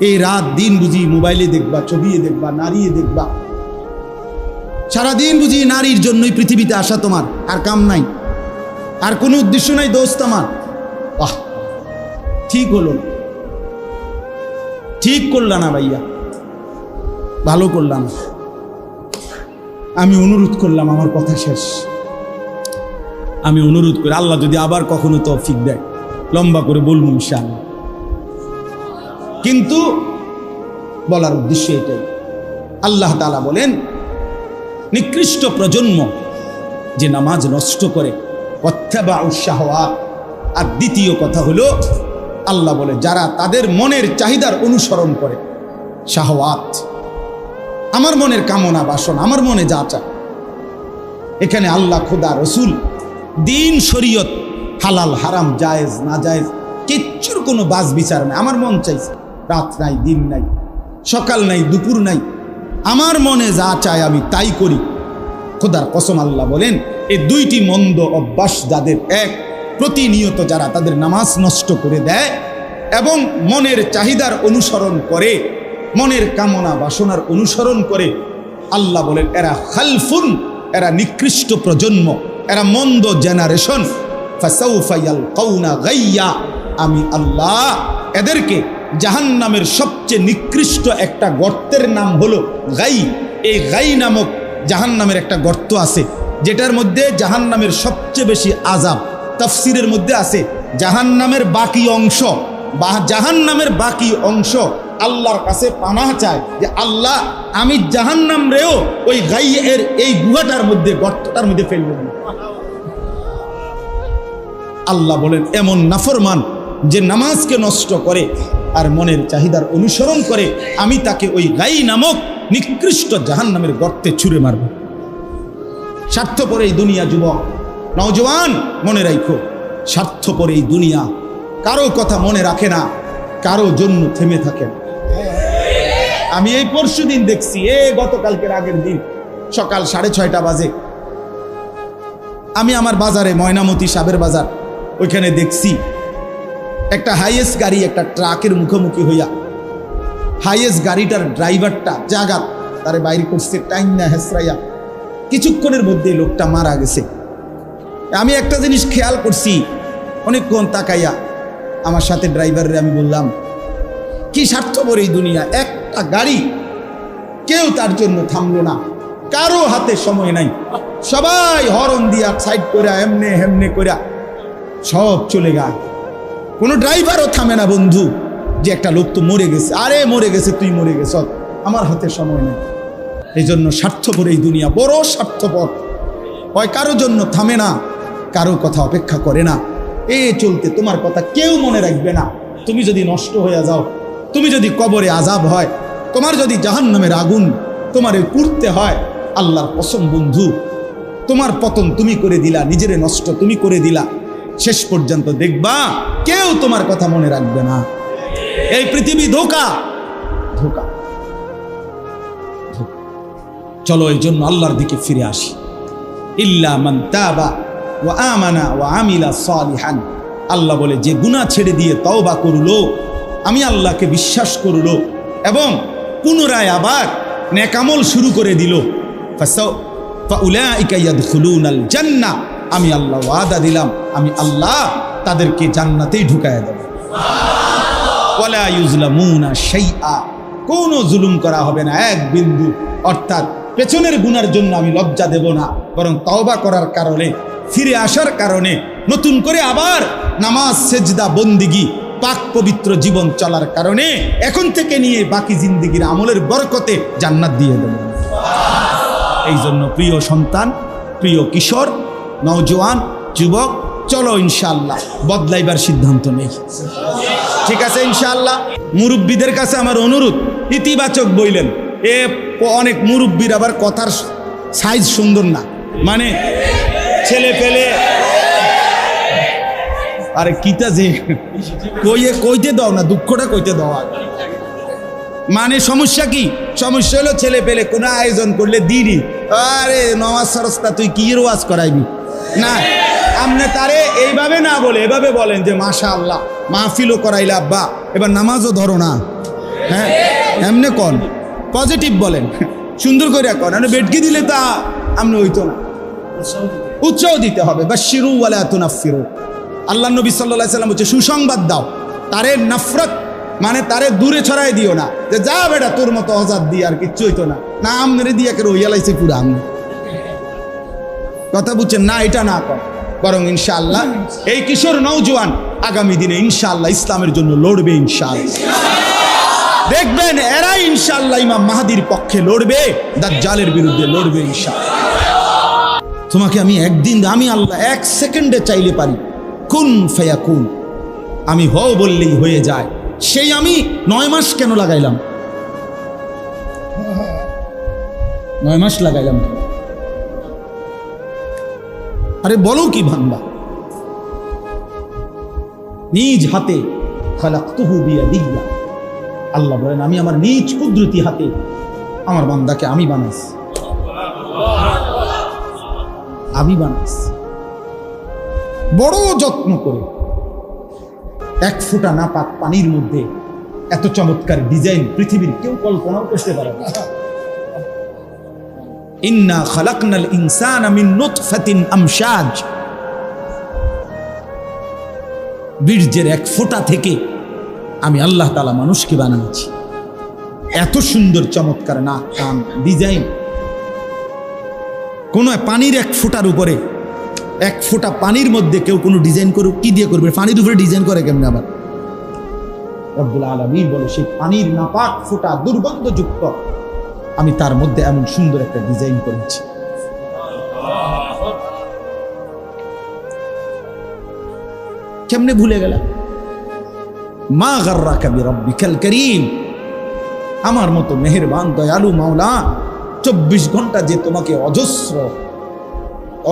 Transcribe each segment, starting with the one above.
এই রাত দিন বুঝি মোবাইলে দেখবা, ছবিয়ে দেখবা, নারীয়ে দেখবা, সারাদিন বুঝি নারীর জন্যই পৃথিবীতে আসা, তোমার আর কাম নাই, আর কোনো উদ্দেশ্য নাই দোস্ত আমার। ঠিক হলো না, ঠিক করলা না ভাইয়া, ভালো করলাম। আমি অনুরোধ করলাম, আমার কথা শেষ। আমি অনুরোধ করি, আল্লাহ যদি আবার কখনো তৌফিক দেয় লম্বা করে বলবো ইনশাআল্লাহ। কিন্তু বলার উদ্দেশ্য এটাই, আল্লাহ তাআলা বলেন নিকৃষ্ট প্রজন্ম যে নামাজ নষ্ট করে, ওয়াত্তাবাউশ শাহওয়াত। আর দ্বিতীয় কথা হলো আল্লাহ বলে যারা তাদের মনের চাহিদার অনুসরণ করে, শাহওয়াত, আমার মনের কামনা বাসনা, আমার মনে যা চায়। এখানে আল্লাহ, খোদা, রসুল, দিন, শরীয়ত, হালাল হারাম, জায়েজ না জায়েজ কিচ্ছুর কোনো বাজ বিচার নাই। আমার মন চাইছে, রাত নাই, দিন নাই, সকাল নাই, দুপুর নাই, আমার মনে যা চায় আমি তাই করি। খোদার কসম আল্লাহ বলেন এই দুইটি মন্দ অভ্যাস যাদের, এক, প্রতিনিয়ত যারা তাদের নামাজ নষ্ট করে দেয় এবং মনের চাহিদার অনুসরণ করে, মনের কামনা বাসনার অনুসরণ করে, আল্লাহ বলেন এরা খালফুন, এরা নিকৃষ্ট প্রজন্ম, এরা মন্দ জেনারেশন। ফাসাউফা ইয়ালকাউনা গাইয়া, আমি আল্লাহ এদেরকে জাহান্নামের সবচেয়ে নিকৃষ্ট একটা গর্তের নাম হলো গাই। এই গাই নামক জাহান্নামের একটা গর্ত আছে, যেটার মধ্যে জাহান্নামের সবচেয়ে বেশি আযাব। তাফসীরের মধ্যে আছে জাহান্নামের বাকি অংশ, বা জাহান্নামের বাকি অংশ আল্লাহর কাছে পানাহ চায় যে আল্লাহ আমি জাহান্নাম রেও ওই গাই এর এই গুহাটার মধ্যে, গর্তটার মধ্যে ফেলব না। আল্লাহ বলেন এমন নাফরমান যে নামাজকে নষ্ট করে আর মনের চাহিদার অনুসরণ করে, আমি তাকে ওই গাই নামক নিকৃষ্ট জাহান্নামের গর্তে ছুঁড়ে মারব। স্বার্থপর এই দুনিয়া, যুবক নওজওয়ান মনে রাখো, স্বার্থপর এই দুনিয়া কারো কথা মনে রাখে না, কারো জন্য থেমে থাকে না। আমি এই পরশুদিন দেখছি, গতকালকের আগের দিন সকাল 6:30 বাজে আমি আমার বাজারে, ময়নামতি সাবের বাজার, ওইখানে দেখছি একটা হাইয়েস্ট গাড়ি একটা ট্রাকের মুখোমুখি হইয়া, হাইয়েস্ট গাড়িটার ড্রাইভারটা জাগাত তারে বাইরে করছে টাইম না হেসরাইয়া, কিছুক্ষণের মধ্যে লোকটা মারা গেছে। আমি একটা জিনিস খেয়াল করছি, অনেকক্ষণ তাকাইয়া আমার সাথে ড্রাইভারের আমি বললাম কি স্বার্থপর এই দুনিয়া, একটা গাড়ি কেউ তার জন্য থামলো না, কারো হাতে সময় নাই, সবাই হরন দিয়া সাইড করে এমনে হেমনে করে সব চলে গেল। কোনো ড্রাইভারও থামে না বন্ধু, যে একটা লোক তো মরে গেছে, আরে মরে গেছে, তুই মরে গেছ, আমার হাতে সময় নেই। এই জন্য স্বার্থপর এই দুনিয়া, বড় স্বার্থপর, হয় কারো জন্য থামে না, কারো কথা অপেক্ষা করে না। চলতে তোমার কথা কেউ মনে রাখবে না। তুমি যদি নষ্ট হয়ে যাও, তুমি যদি কবরে আযাব হয়, তোমার যদি জাহান্নামের আগুন তোমারে পুড়তে হয়, আল্লাহর কসম বন্ধু, তোমার পতন তুমি করে দিলা, নিজেরে নষ্ট তুমি করে দিলা। শেষ পর্যন্ত দেখবা কেউ তোমার কথা মনে রাখবে না। এই পৃথিবী ধোঁকা, ধোঁকা। চলো এই জন্য আল্লাহর দিকে ফিরে আসি। ইল্লা মান তাবা ওয়া আমানা ওয়া আমিলা সালিহান। আল্লাহ বলে যে গুনাহ ছেড়ে দিয়ে তওবা করলো, আমি আল্লাহকে বিশ্বাস করলো এবং পুনরায় আবার নেকামল শুরু করে দিল, ফাউলাইকা ইয়াদখুলুনাল জান্নাহ, আমি আল্লাহ ওয়াদা দিলাম, আমি আল্লাহ তাদেরকে জান্নাতেই ঢুকায়া দেব। ওয়ালা ইউজলামুনা শাইআ, কোনো জুলুম করা হবে না এক বিন্দু। অর্থাৎ পেছনের গুনার জন্য আমি লজ্জা দেব না, বরং তওবা করার কারণে, ফিরে আসার কারণে, নতুন করে আবার নামাজ, সেজদা, বন্দিগি, পাক পবিত্র জীবন চলার কারণে এখন থেকে নিয়ে বাকি জিন্দেগির আমলের বরকতে জান্নাত দিয়ে দেব। এই জন্য প্রিয় সন্তান, প্রিয় কিশোর, নওজোয়ান, যুবক, চলো ইনশাআল্লাহ বদলাইবার সিদ্ধান্ত নেই। ঠিক আছে ইনশাআল্লাহ। মুরব্বীদের কাছে আমার অনুরোধ, ইতিবাচক বইলেন। অনেক মুরব্বীর আবার কথার সাইজ সুন্দর না, মানে ছেলে পেলে, আরে কিতা যে কইতে দাও না, দুঃখটা কইতে দাও। মানে সমস্যা কি? সমস্যা হলো ছেলে পেলে কোনো আয়োজন করলে দিনই, আরে নওয়াজ সরস্তা তুই কি রোয়াজ করাইবি না, আপনি তারে এইভাবে না বলে এভাবে বলেন যে মাশাআল্লাহ মাহফিলও করাইলে আব্বা, এবার নামাজও ধরো না, হ্যাঁ এমনি কন, পজিটিভ বলেন, সুন্দর করে কন। মানে বেটকি দিলে তা আমনে হইতো না, উৎসাহ দিতে হবে। বাশশিরু ওয়ালা তুনাফফিরু। আল্লাহ নবী সাল্লাল্লাহু আলাইহি সাল্লাম বলছে সুসংবাদ দাও, তারে নফরত মানে তারে দূরে ছড়াই দিও না, যে যা বেটা তোর মতো অজাত দিয়ে আর কিচ্ছু হইতো না, না আমনে দিয়ে কে রইয়া লাইছে পুরা আমনে। কথা বুঝছেন না? এটা না কর, বরং ইনশাআল্লাহ এই কিশোর নওজোয়ান আগামী দিনে ইনশাআল্লাহ ইসলামের জন্য লড়বে। ইনশাআল্লাহ দেখবেন এরাই ইনশাআল্লাহ ইমাম মাহদির পক্ষে লড়বে, দাজ্জালের বিরুদ্ধে লড়বে ইনশাআল্লাহ। তোমাকে আমি একদিন, আমি আল্লাহ 1 সেকেন্ডে চাইলে পারি, কুন ফায়াকুন, আমি হও বললেই হয়ে যায়। সেই আমি 9 মাস কেন লাগাইলাম? 9 মাস লাগাইলাম। আরে বলো কি ভাঙবা? নিজ হাতে খালাকতুহু বিয়াদিয়া, আল্লাহ বলেন আমি আমার নিজ কুদরতি হাতে আমার বান্দাকে আমি বানাইছি, আমি বানাইছি বড় যত্ন করে। 1 ফোঁটা নাপাক পানির মধ্যে এত চমৎকার ডিজাইন পৃথিবীর কেউ কল্পনাও করতে পারে না। ইন্না খালাকনাল ইনসানা মিন নুতফাতিন আমশাজ, বীর্যের 1 ফোঁটা থেকে আমি আল্লাহ তাআলা মানুষকে বানিয়েছি। এত সুন্দর চমৎকার নাক কান ডিজাইন। কোন পানির 1 ফোঁটার উপরে, 1 ফোঁটা পানির মধ্যে কেউ কোনো ডিজাইন করুক, কি দিয়ে করবে? পানির উপরে ডিজাইন করে কেমনে? আবার রব্বুল আলামিন বলে সেই পানির নাপাক ফোঁটা দুর্গন্ধযুক্ত আমি তার মধ্যে এমন সুন্দর একটা ডিজাইন করেছি। কেমনে ভুলে গেলাম? মা গাররাকা বিরাব্বিকাল কারীম, আমার মতো মেহেরবান দয়ালু মাওলা 24 ঘন্টা যে তোমাকে অজস্র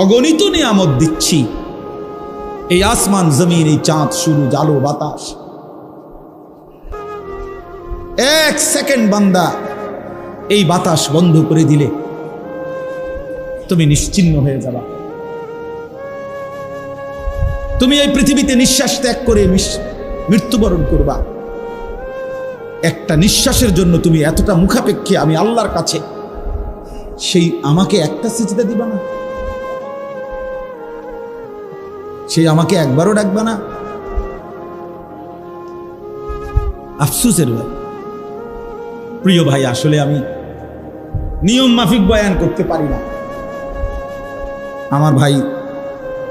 অগণিত নিয়ামত দিচ্ছি, এই আসমান জমিন, এই চাঁদ সূরজ আলো বাতাস, 1 সেকেন্ড বান্দা এই বাতাস বন্ধ করে দিলে তুমি নিশ্চিহ্ন হয়ে যাবা। তুমি এই পৃথিবীতে নিঃশ্বাস ত্যাগ করে মৃত্যুবরণ করবা। একটা নিঃশ্বাসের জন্য তুমি এতটা মুখাপেক্ষী আমি আল্লাহর কাছে, সেই আমাকে একটা সিজদা দিবা না? সেই আমাকে একবারও ডাকবা না? আফসোসের ভাই, প্রিয় ভাই, আসলে আমি নিয়ম মাফিক বয়ান করতে পারি না। আমার ভাই,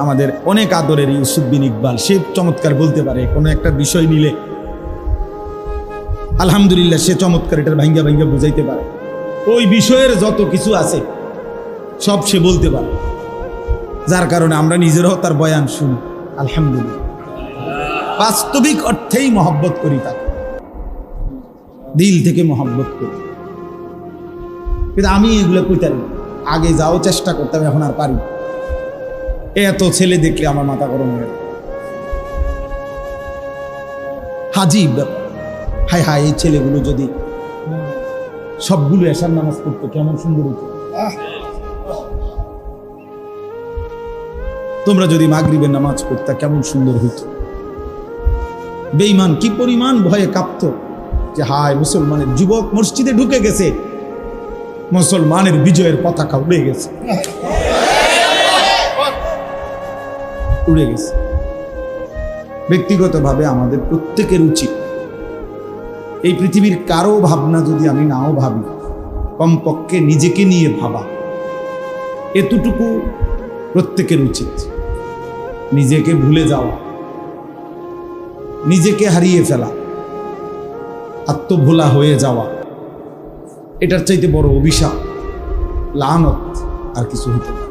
আমাদের অনেক আদরের ইউসুফ বিন ইকবাল, সে চমৎকার বলতে পারে কোনো একটা বিষয় নিলে, আলহামদুলিল্লাহ সে চমৎকার এটার ভাঙ্গা ভাঙ্গা বুঝাইতে পারে। ওই বিষয়ের যত কিছু আছে সব সে বলতে পারে, যার কারণে আমরা নিজেরাও তার বয়ান শুনি। আলহামদুলিল্লাহ বাস্তবিক অর্থেই মহব্বত করি, তাকে দিল থেকে মহব্বত করি। কিন্তু আমি এগুলো কইতে পারি, আগে যাও চেষ্টা করতাম, এখন আর পারি। এত ছেলে দেখলে আমার মাথা গরম হয়ে যায়। হাজিব, হায় হায়, এই ছেলেগুলো যদি সবগুলো এশার নামাজ পড়তো কেমন সুন্দর হতো। তোমরা যদি মাগরিবের নামাজ পড়তা কেমন সুন্দর হইতো। বেঈমান কি পরিমাণ ভয়ে কাঁপতো যে হায় মুসলমানের যুবক মসজিদে ঢুকে গেছে, মুসলমানের বিজয়ের পতাকা উড়ে গেছে, উড়ে গেছে। ব্যক্তিগতভাবে আমাদের প্রত্যেকের উচিত এই পৃথিবীর কারো ভাবনা যদি আমি নাও ভাবি, কমপক্ষে নিজেকে নিয়ে ভাবা, এতটুকু প্রত্যেকের উচিত। নিজেকে ভুলে যাওয়া, নিজেকে হারিয়ে ফেলা, আত্মভোলা হয়ে যাওয়া, এটার চাইতে বড় অভিশাপ লানত আর কিছু হতে পারে।